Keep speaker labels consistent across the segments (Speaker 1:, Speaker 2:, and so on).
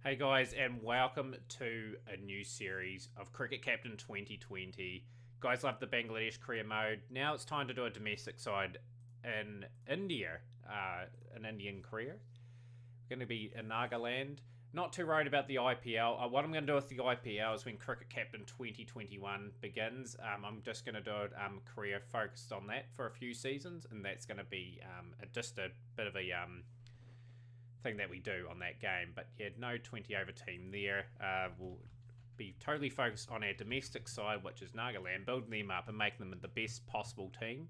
Speaker 1: Hey guys, and welcome to a new series of Cricket Captain 2020. Guys love the Bangladesh career mode. Now it's time to do a domestic side in India, an Indian career. We're going to be in Nagaland. Not too worried about the IPL. What I'm going to do with the IPL is when Cricket Captain 2021 begins, I'm just going to do a career focused on that for a few seasons, and that's going to be just a bit of a thing that we do on that game. But yeah, no 20 over team there. We'll be totally focused on our domestic side, which is Nagaland, building them up and making them the best possible team.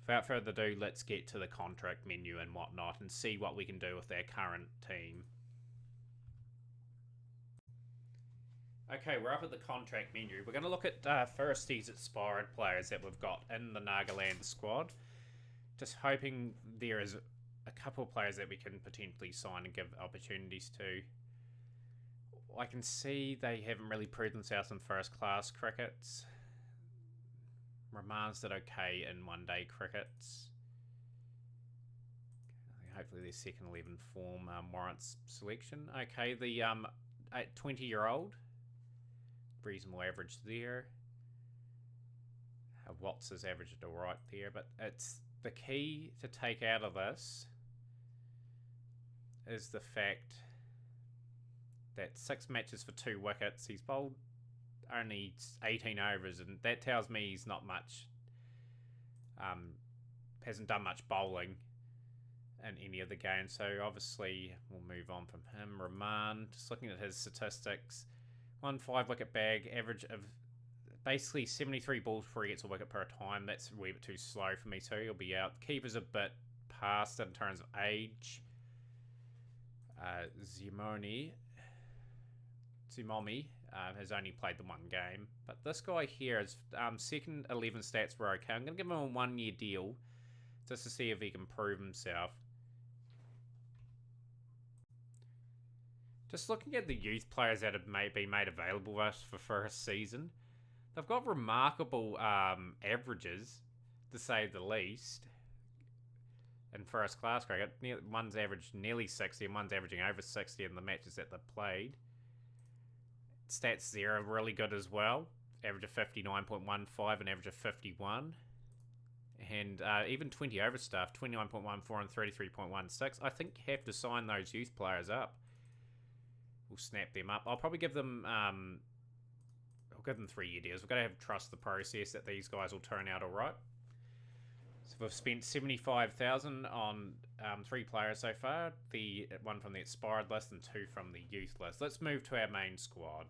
Speaker 1: Without further ado, let's get to the contract menu and whatnot and see what we can do with our current team. Okay, we're up at the contract menu. We're going to look at first these expired players that we've got in the Nagaland squad. Just hoping there is a couple of players that we can potentially sign and give opportunities to. I can see they haven't really proved themselves in first class crickets. Rahman's did okay in one day crickets. Hopefully their second 11 form warrants selection. Okay, the 20-year-old. Reasonable average there. Watts is averaged alright there, but it's the key to take out of this is the fact that 6 matches for 2 wickets. He's bowled only 18 overs, and that tells me he's not much, hasn't done much bowling in any of the games. So obviously we'll move on from him. Rahman, just looking at his statistics, 1 5-wicket bag, average of basically 73 balls before he gets a wicket per time. That's a wee bit too slow for me too. He'll be out. Keeper's a bit past in terms of age. Zimomi has only played the 1 game. But this guy here is second 11 stats were okay. I'm going to give him a 1-year deal just to see if he can prove himself. Just looking at the youth players that have been made available to us for first season, they've got remarkable averages, to say the least, in first class cricket. One's averaged nearly 60 and one's averaging over 60 in the matches that they've played. Stats there are really good as well. Average of 59.15 and average of 51. And even 20 over stuff, 29.14 and 33.16. I think you have to sign those youth players up. We'll snap them up. I'll probably give them I'll give them 3-year deals. We've got to have trust the process that these guys will turn out all right. So we've spent 75,000 on 3 players so far. The 1 from the expired list and 2 from the youth list. Let's move to our main squad.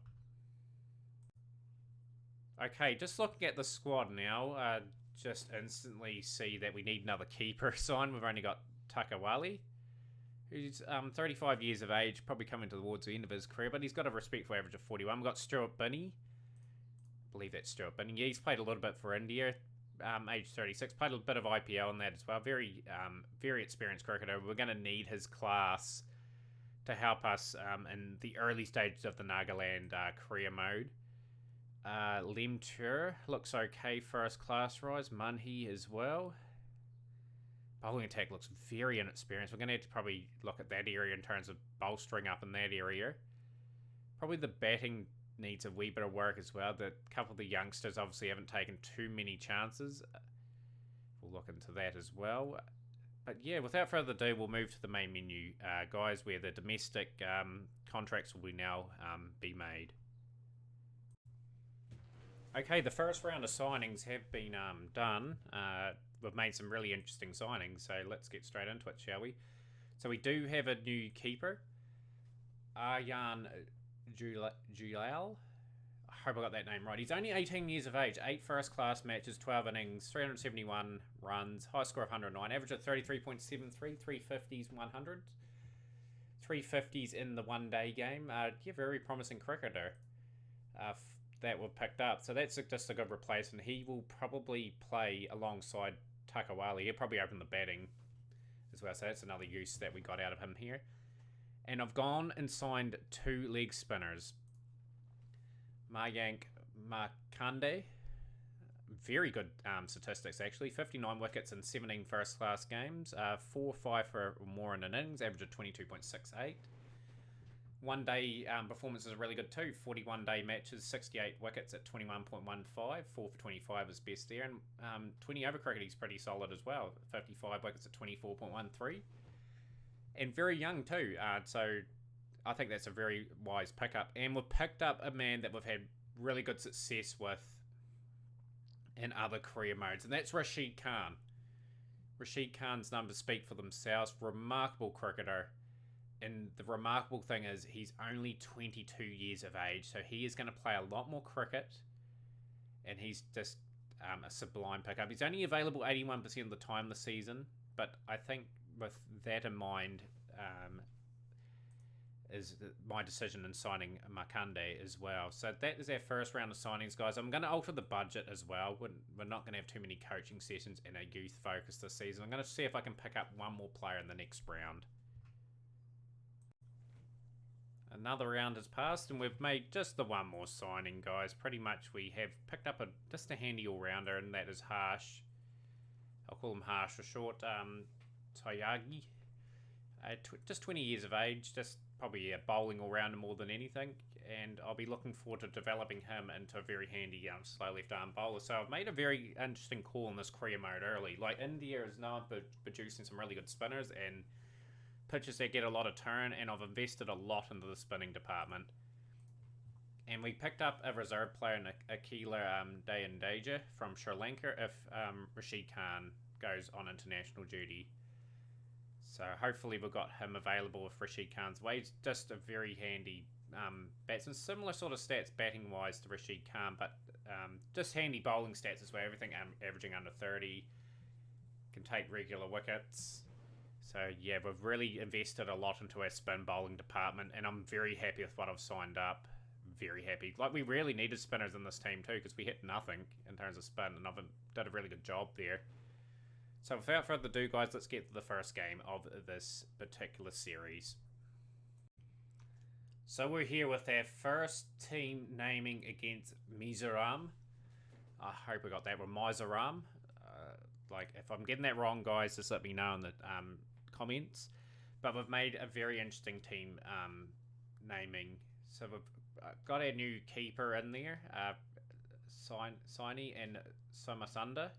Speaker 1: Okay, just looking at the squad now, just instantly see that we need another keeper signed. We've only got Takawali, who's 35 years of age, probably coming towards the end of his career, but he's got a respectful average of 41. We've got Stuart Binney. I believe that's Stuart Binney. Yeah, he's played a little bit for India, age 36. Played a bit of IPL on that as well. Very experienced cricketer. We're going to need his class to help us in the early stages of the Nagaland career mode. Lemtur looks okay, first class rise. Munhi as well. Bowling attack looks very inexperienced. We're going to have to probably look at that area in terms of bolstering up in that area. Probably the batting needs a wee bit of work as well. The couple of the youngsters obviously haven't taken too many chances. We'll look into that as well. But yeah, without further ado, we'll move to the main menu, guys, where the domestic contracts will now be made. Okay, the first round of signings have been done. We've made some really interesting signings, so let's get straight into it, shall we? So we do have a new keeper, Aryan Julal. I hope I got that name right. He's only 18 years of age, 8 first-class matches, 12 innings, 371 runs, high score of 109, average of 33.73, 350s, 100. 350s in the one-day game. Yeah, very promising cricketer that were picked up. So that's just a good replacement. He will probably play alongside Takawali. He'll probably open the batting as well. So that's another use that we got out of him here. And I've gone and signed 2 leg spinners. Mayank Markande. Very good statistics, actually. 59 wickets in 17 first-class games. 4-5 or more in an innings. Average of 22.68. One-day performances are really good too. 41-day matches, 68 wickets at 21.15. 4 for 25 is best there. And 20 over cricket, he's pretty solid as well. 55 wickets at 24.13. And very young too. So I think that's a very wise pickup. And we've picked up a man that we've had really good success with in other career modes. And that's Rashid Khan. Rashid Khan's numbers speak for themselves. Remarkable cricketer. And the remarkable thing is he's only 22 years of age, so he is going to play a lot more cricket, and he's just a sublime pickup. He's only available 81% of the time this season, but I think with that in mind is my decision in signing Makande as well. So that is our first round of signings, guys. I'm going to alter the budget as well. We're not going to have too many coaching sessions in a youth focus this season. I'm going to see if I can pick up one more player in the next round. Another round has passed, and we've made just the one more signing, guys. Pretty much we have picked up just a handy all-rounder, and that is Harsh. I'll call him Harsh for short. Tyagi. Just 20 years of age, just probably a bowling all-rounder more than anything, and I'll be looking forward to developing him into a very handy slow left-arm bowler. So I've made a very interesting call in this career mode early. Like, India is known for producing some really good spinners, and pitches that get a lot of turn, and I've invested a lot into the spinning department. And we picked up a reserve player in Akila Dayandaja from Sri Lanka if Rashid Khan goes on international duty. So hopefully we've got him available if Rashid Khan's away. He's just a very handy batsman. Similar sort of stats batting wise to Rashid Khan, but just handy bowling stats as well. Everything averaging under 30. Can take regular wickets. So yeah, we've really invested a lot into our spin bowling department, and I'm very happy with what I've signed up. Very happy. Like, we really needed spinners in this team too, because we hit nothing in terms of spin, and I've done a really good job there. So without further ado, guys, let's get to the first game of this particular series. So we're here with our first team naming against Mizoram. I hope we got that one, Mizoram. Like, if I'm getting that wrong, guys, just let me know in the comments. But we've made a very interesting team naming. So we've got our new keeper in there, Saini and Somasunda,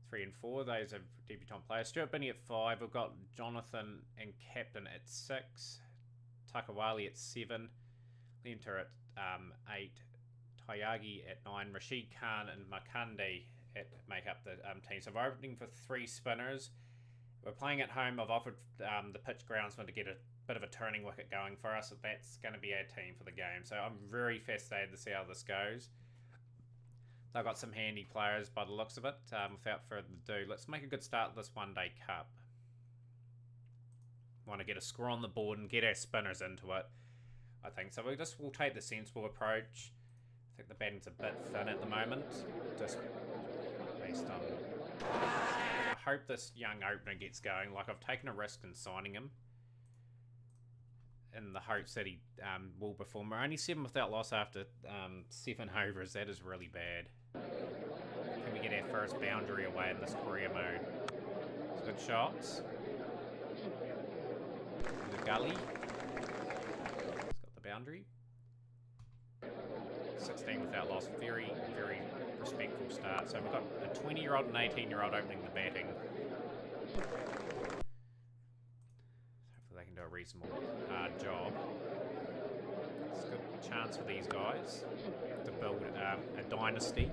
Speaker 1: 3 and 4. Those are debutant players. Stuart Binney at 5. We've got Jonathan and Captain at 6. Takawali at 7. Lenter at 8. Tyagi at 9. Rashid Khan and Makande make up the team. So we're opening for 3 spinners. We're playing at home. I've offered the pitch groundsman to get a bit of a turning wicket going for us. That's going to be our team for the game. So I'm very fascinated to see how this goes. They've got some handy players by the looks of it. Without further ado, let's make a good start with this one-day cup. Want to get a score on the board and get our spinners into it, I think. So we'll take the sensible approach. I think the batting's a bit thin at the moment, just based on... I hope this young opener gets going. Like, I've taken a risk in signing him in the hopes that he will perform. We're only 7 without loss after 7 overs. That is really bad. Can we get our first boundary away in this career mode? It's good shots. In the gully. It's got the boundary. 16 without loss. Very, very respectful start. So we've got a 20-year-old and 18-year-old opening the batting. Hopefully they can do a reasonable job. It's a good chance for these guys to build a dynasty.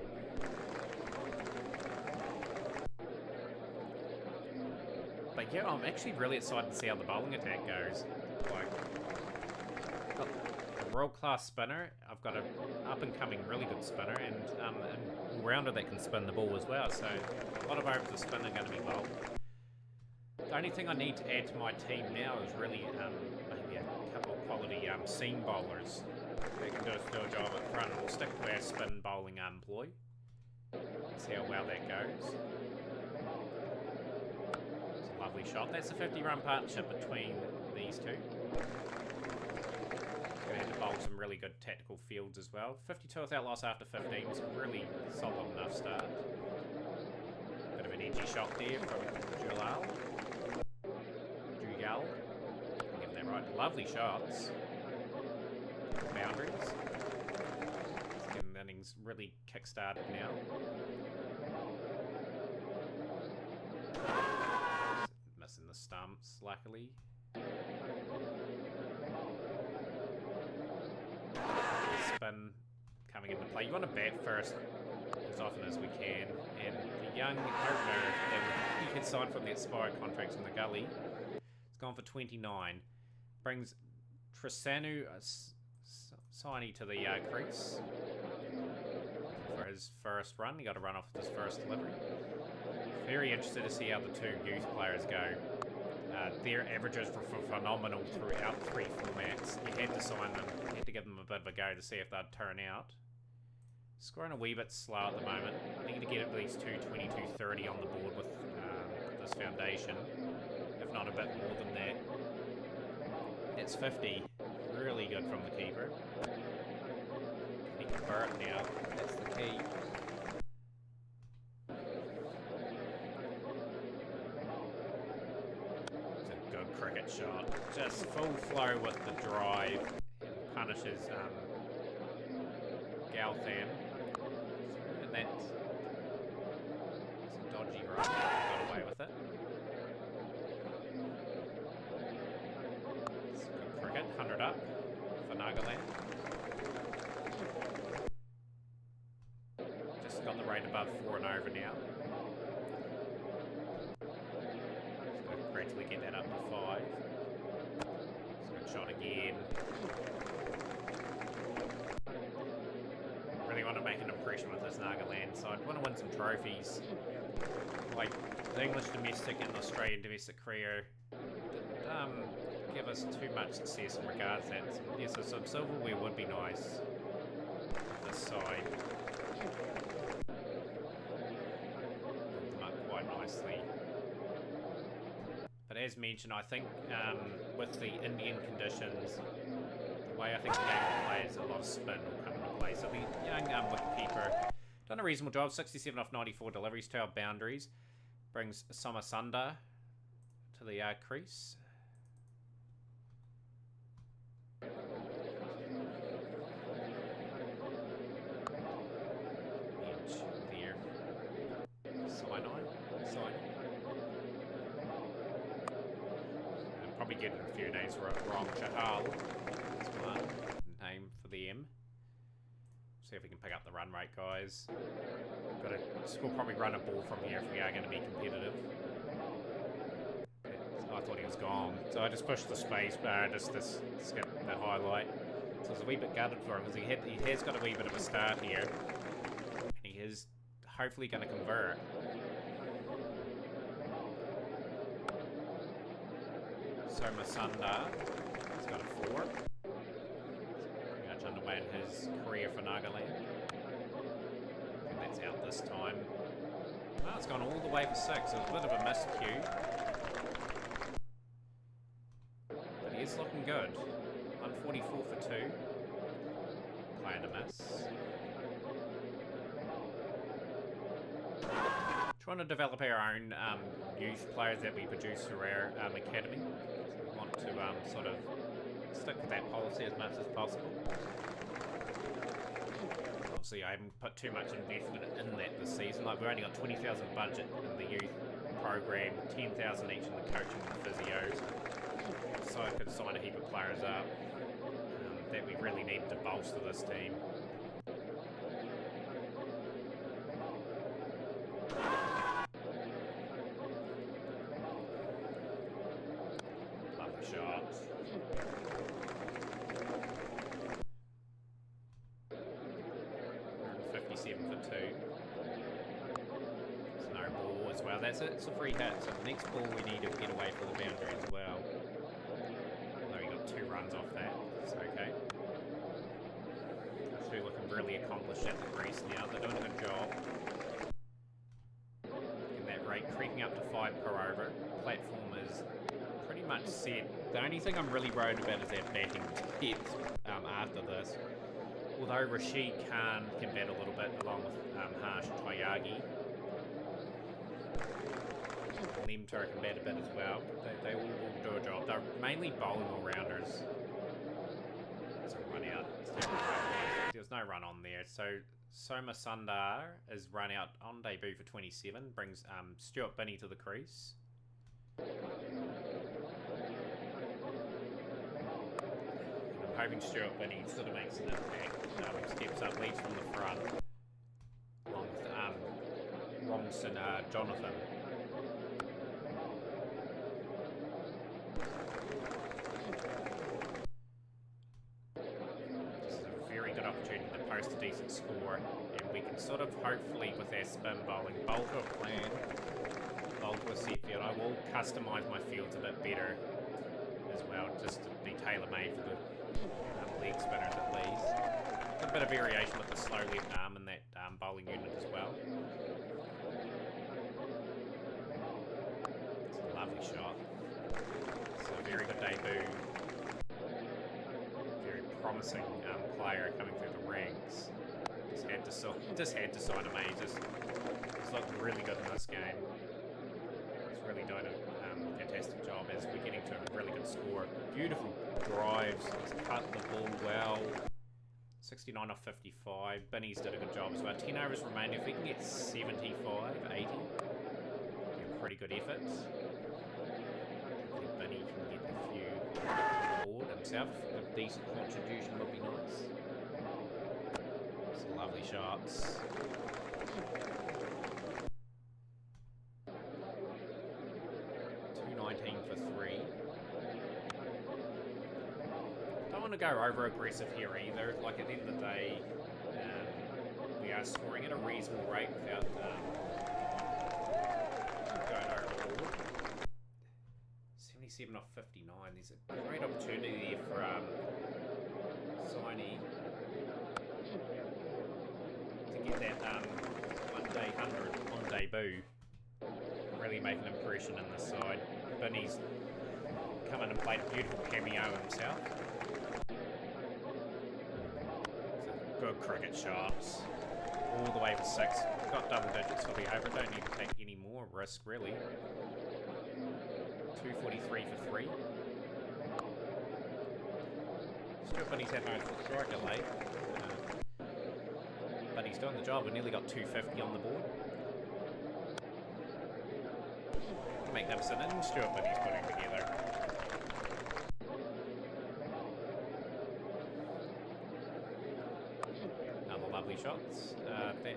Speaker 1: But yeah, I'm actually really excited to see how the bowling attack goes. Like, I've got a world-class spinner. I've got an up-and-coming really good spinner, and an all-rounder that can spin the ball as well. So a lot of overs of spin are going to be bowled. The only thing I need to add to my team now is really maybe a couple of quality seam bowlers. They can do a job at front. We'll stick to our spin bowling ploy. See how well that goes. It's a lovely shot. That's a 50-run partnership between these two. Going to have to bowl some really good tactical fields as well. 52 without loss after 15 is a really solid enough start. Bit of an edgy shot there from Jalal. Give that right. Lovely shots. boundaries. It's getting the innings really kick-started now. Missing the stumps, luckily. Spin coming into play. You want to bat first as often as we can, and the young opener that he had signed from the expired contracts in the gully, it's gone for 29. Brings Trisanu Saini to the crease for his first run. He got a run off with his first delivery. Very interested to see how the two youth players go. Their averages were phenomenal throughout 3 formats. You had to sign them, you had to give them a bit of a go to see if they'd turn out. Scoring a wee bit slow at the moment. Need to get at least 220, 230 on the board with this foundation, if not a bit more than that. That's 50. Really good from the keeper. He can convert now. That's the key. It's a good cricket shot. Just full flow with the drive and punishes Galthan. And that's a dodgy run. Got away with it. It's good cricket. 100 up for Nagaland. Just got the rate above 4 and over now. Just going to gradually get that up to 5. It's a good shot again. Really want to make an impression with this Nagaland side. Want to win some trophies. Like the English domestic and the Australian domestic career didn't give us too much success in regards to that. Yeah, so some silverware would be nice with this side. Build them up quite nicely. But as mentioned, I think with the Indian conditions, the way I think the game will play is a lot of spin will come into play. So the young wicketkeeper done a reasonable job. 67 off 94 deliveries to our boundaries. Brings Somasunda to the crease. Edge there. Sinai. Probably getting a few names wrong. Chahal is one name for the M. See if we can pick up the run rate, guys. We'll probably run a ball from here if we are going to be competitive. I thought he was gone, so I just pushed the space bar just to skip the highlight. So it's a wee bit gutted for him because he has got a wee bit of a start here, and he is hopefully going to convert. So Masunda has got a 4. Pretty much underway in his career for Nagaland. And that's out this time. Oh, it's gone all the way for 6. It was a bit of a miscue. But he is looking good. 144 for 2. Playing a miss. Trying to develop our own youth players that we produce through our academy. So we want to sort of stick with that policy as much as possible. Obviously, I haven't put too much investment in that this season. Like, we've only got 20,000 budget in the youth program, 10,000 each in the coaching and the physios. So I could sign a heap of players up that we really need to bolster this team. Lovely shot. For 2. It's no ball as well. That's it. It's a free hit. So the next ball we need to get away for the boundary as well. Although we got 2 runs off that. It's okay. Those two looking really accomplished at the crease now. They're doing a good job. And that rate creeping up to 5 per over. Platform is pretty much set. The only thing I'm really worried about is that batting depth after this. Although Rashid Khan can bat a little bit along with Harsh Toyagi. Lemter can bat a bit as well. They all will do a job. They're mainly bowling all-rounders. It's a run out. run on there. So Soma Sundar is run out on debut for 27, brings Stuart Binney to the crease. And I'm hoping Stuart Binney sort of makes an impact. Steps up, leads from the front. Along with Wrongson Jonathan. A decent score, and we can sort of hopefully with our spin bowling bowl to a plan, bowl to a set field. I will customise my fields a bit better as well, just to be tailor-made for the leg spinners at least. A bit of variation with the slow left arm in that bowling unit as well. It's a lovely shot. It's a very good debut. Very promising player coming through the ranks. Just had to sign him. He's looked really good in this game. He's really done a fantastic job as we're getting to a really good score. Beautiful drives. He's cut the ball well. 69 off 55. Binny's did a good job as well. 10 overs remaining. If we can get 75, 80, be a pretty good effort. I think Binny can get a few board himself. A decent contribution would be nice. Some lovely shots. $2.19 for 3. Don't want to go over aggressive here either. Like at the end of the day, we are scoring at a reasonable rate without going overboard. 77 off 59. There's a great opportunity there for Siney to get that one-day 100 on debut. Really make an impression in this side. Binny's come in and played a beautiful cameo himself. Good cricket shots. All the way for 6. Got double digits for the over. Don't need to take any more risk, really. 243 for 3. Stuart Binney's had no striker late. But he's doing the job. We nearly got 250 on the board. Magnificent. And Stuart Binney's putting together. Another lovely shots. That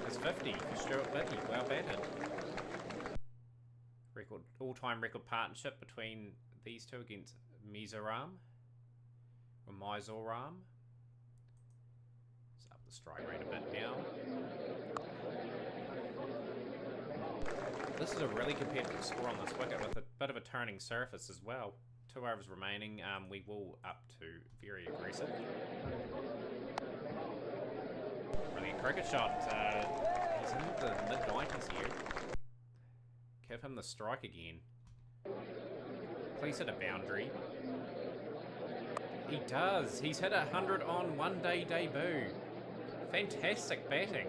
Speaker 1: is 50 for Stuart Binney. Well batted. All-time record partnership between these two against Mizoram. Or Mizoram. It's up the strike rate a bit now. This is a really competitive score on this wicket with a bit of a turning surface as well. 2 overs remaining. We will up to very aggressive. Brilliant cricket shot. He's in the mid-90s here. Give him the strike again. Please hit a boundary. He does. He's hit 100 on one-day debut. Fantastic batting.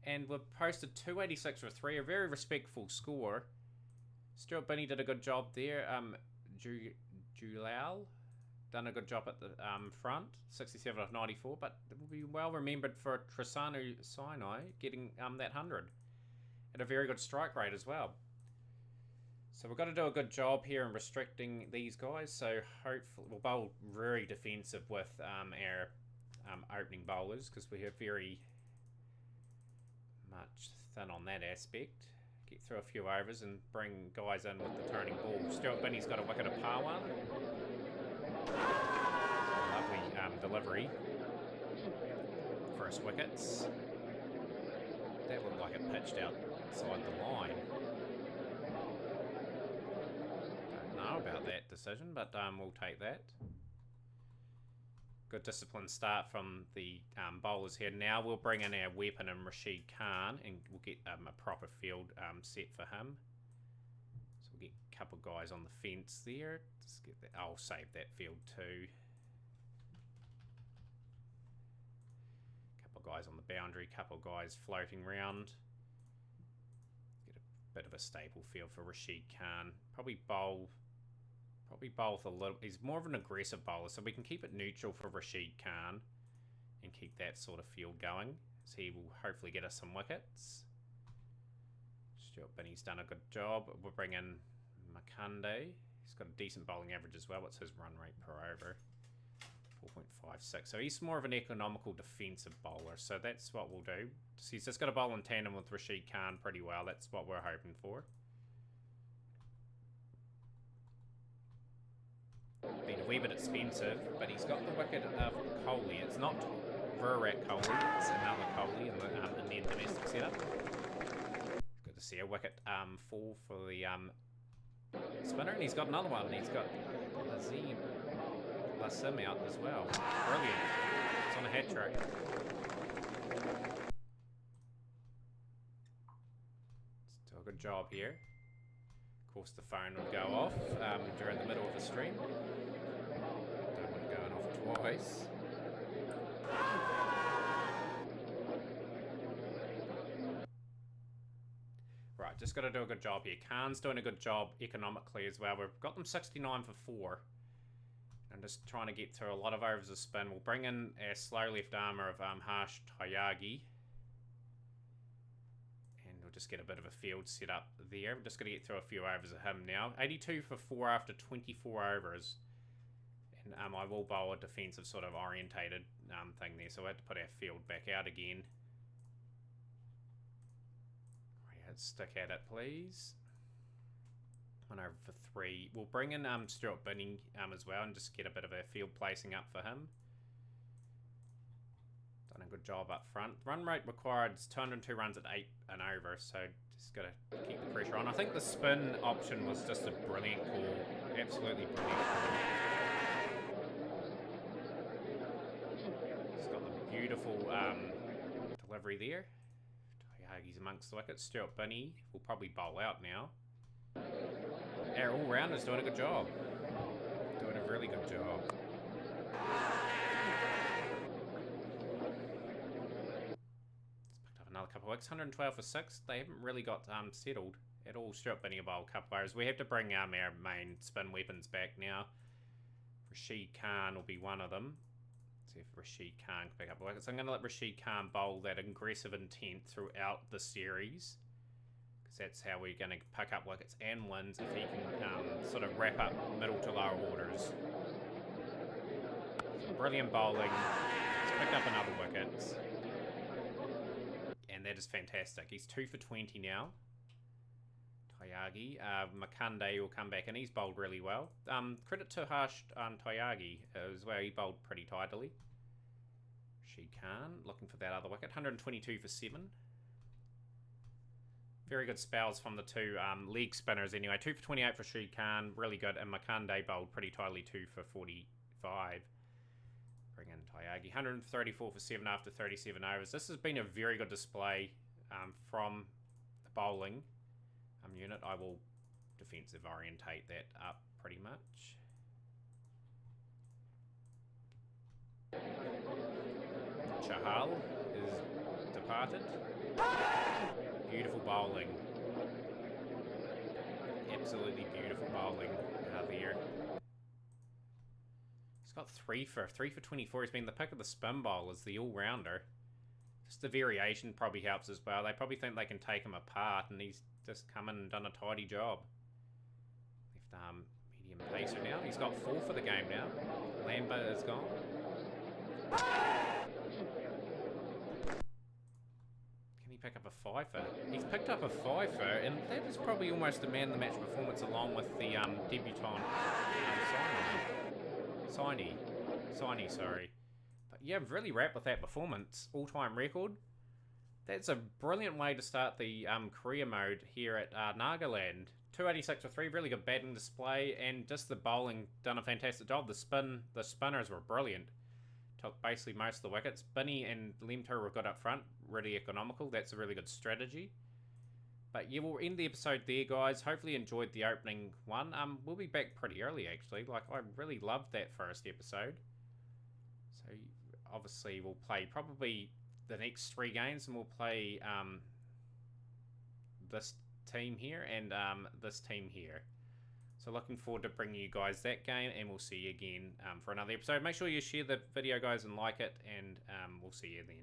Speaker 1: And we've posted 286 for 3, a very respectful score. Stuart Binney did a good job there. Julal done a good job at the front, 67 off 94, but it will be well remembered for Trisanu Sinai getting that 100. At a very good strike rate as well. So we've got to do a good job here in restricting these guys. So hopefully we'll bowl very defensive with our opening bowlers because we have very much thin on that aspect. Get through a few overs and bring guys in with the turning ball. Stuart Binney's got a wicket of par 1. Lovely delivery. First wickets. That looked like it pitched outside the line. Don't know about that decision, but we'll take that. Good disciplined start from the bowlers here. Now we'll bring in our weapon in Rashid Khan and we'll get a proper field set for him. So we'll get a couple of guys on the fence there. Just get that. I'll save that field too. Couple of guys on the boundary, couple of guys floating around. Get a bit of a stable field for Rashid Khan. Probably bowl Probably both a little. He's more of an aggressive bowler, so we can keep it neutral for Rashid Khan and keep that sort of field going. So he will hopefully get us some wickets. Stuart Binney's done a good job. We'll bring in Makande. He's got a decent bowling average as well. What's his run rate per over? 4.56. So he's more of an economical defensive bowler. So that's what we'll do. He's just got to bowl in tandem with Rashid Khan pretty well. That's what we're hoping for. Been a wee bit expensive, but he's got the wicket of Kohli. It's not Virat Kohli, it's another Kohli in the Indian domestic setup. Good to see a wicket fall for the spinner, and he's got another one. He's got Lasim out as well. Brilliant. It's on a hat trick. Let's do a good job here. Of course, the phone would go off during the middle of the stream. Don't want it going off twice. Right, just got to do a good job here. Khan's doing a good job economically as well. We've got them 69 for 4. I'm just trying to get through a lot of overs of spin. We'll bring in our slow left armour of Harsh Tyagi. Just get a bit of a field set up there. We're just going to get through a few overs of him now. 82 for 4 after 24 overs. And I will bowl a defensive sort of orientated thing there. So we have to put our field back out again. Right, stick at it, please. 1 over for 3. We'll bring in Stuart Binney as well and just get a bit of a field placing up for him. Done a good job up front. Run rate required is 202 runs at 8 and over, so just got to keep the pressure on. I think the spin option was just a brilliant call. Absolutely brilliant call. It's got the beautiful delivery there. Toyagi's amongst the wickets. Stuart Binney will probably bowl out now. Our all-rounder's doing a good job. Doing a really good job. Another couple of weeks, 112 for 6. They haven't really got settled at all. Stuart Binney a bowl, couple of overs. We have to bring our main spin weapons back now. Rashid Khan will be one of them. Let's see if Rashid Khan can pick up the wickets. I'm going to let Rashid Khan bowl that aggressive intent throughout the series, because that's how we're going to pick up wickets and wins if he can sort of wrap up middle to lower orders. Some brilliant bowling. He's picked up another wicket. And that is fantastic. He's 2 for 20 now. Tyagi. Makande will come back and he's bowled really well. Credit to Harsh Tyagi as well. He bowled pretty tidily. Rashid Khan looking for that other wicket. 122 for 7. Very good spells from the two leg spinners anyway. 2 for 28 for Rashid Khan. Really good. And Makande bowled pretty tidily. 2 for 45. Bring in Tyagi. 134 for 7 after 37 overs. This has been a very good display from the bowling unit. I will defensive orientate that up pretty much. Chahal is departed. Beautiful bowling. Absolutely beautiful bowling there. He's got 3 for 24. He's been the pick of the spin bowlers, the all-rounder. Just the variation probably helps as well. They probably think they can take him apart, and he's just come in and done a tidy job. Left medium pacer now. He's got 4 for the game now. Lambert is gone. Can he pick up a 5-fer? He's picked up a 5-fer, and that is probably almost a man-of-the-match performance along with the debutant Saini, sorry. But yeah, really wrapped with that performance. All-time record. That's a brilliant way to start the career mode here at Nagaland. 286 for 3, really good batting display, and just the bowling done a fantastic job. The spinners were brilliant. Took basically most of the wickets. Binney and Lemter were good up front, really economical. That's a really good strategy. But yeah, we'll end the episode there, guys. Hopefully you enjoyed the opening one. We'll be back pretty early, actually. Like, I really loved that first episode. So, obviously, we'll play probably the next 3 games, and we'll play this team here and this team here. So looking forward to bringing you guys that game, and we'll see you again for another episode. Make sure you share the video, guys, and like it, and we'll see you then.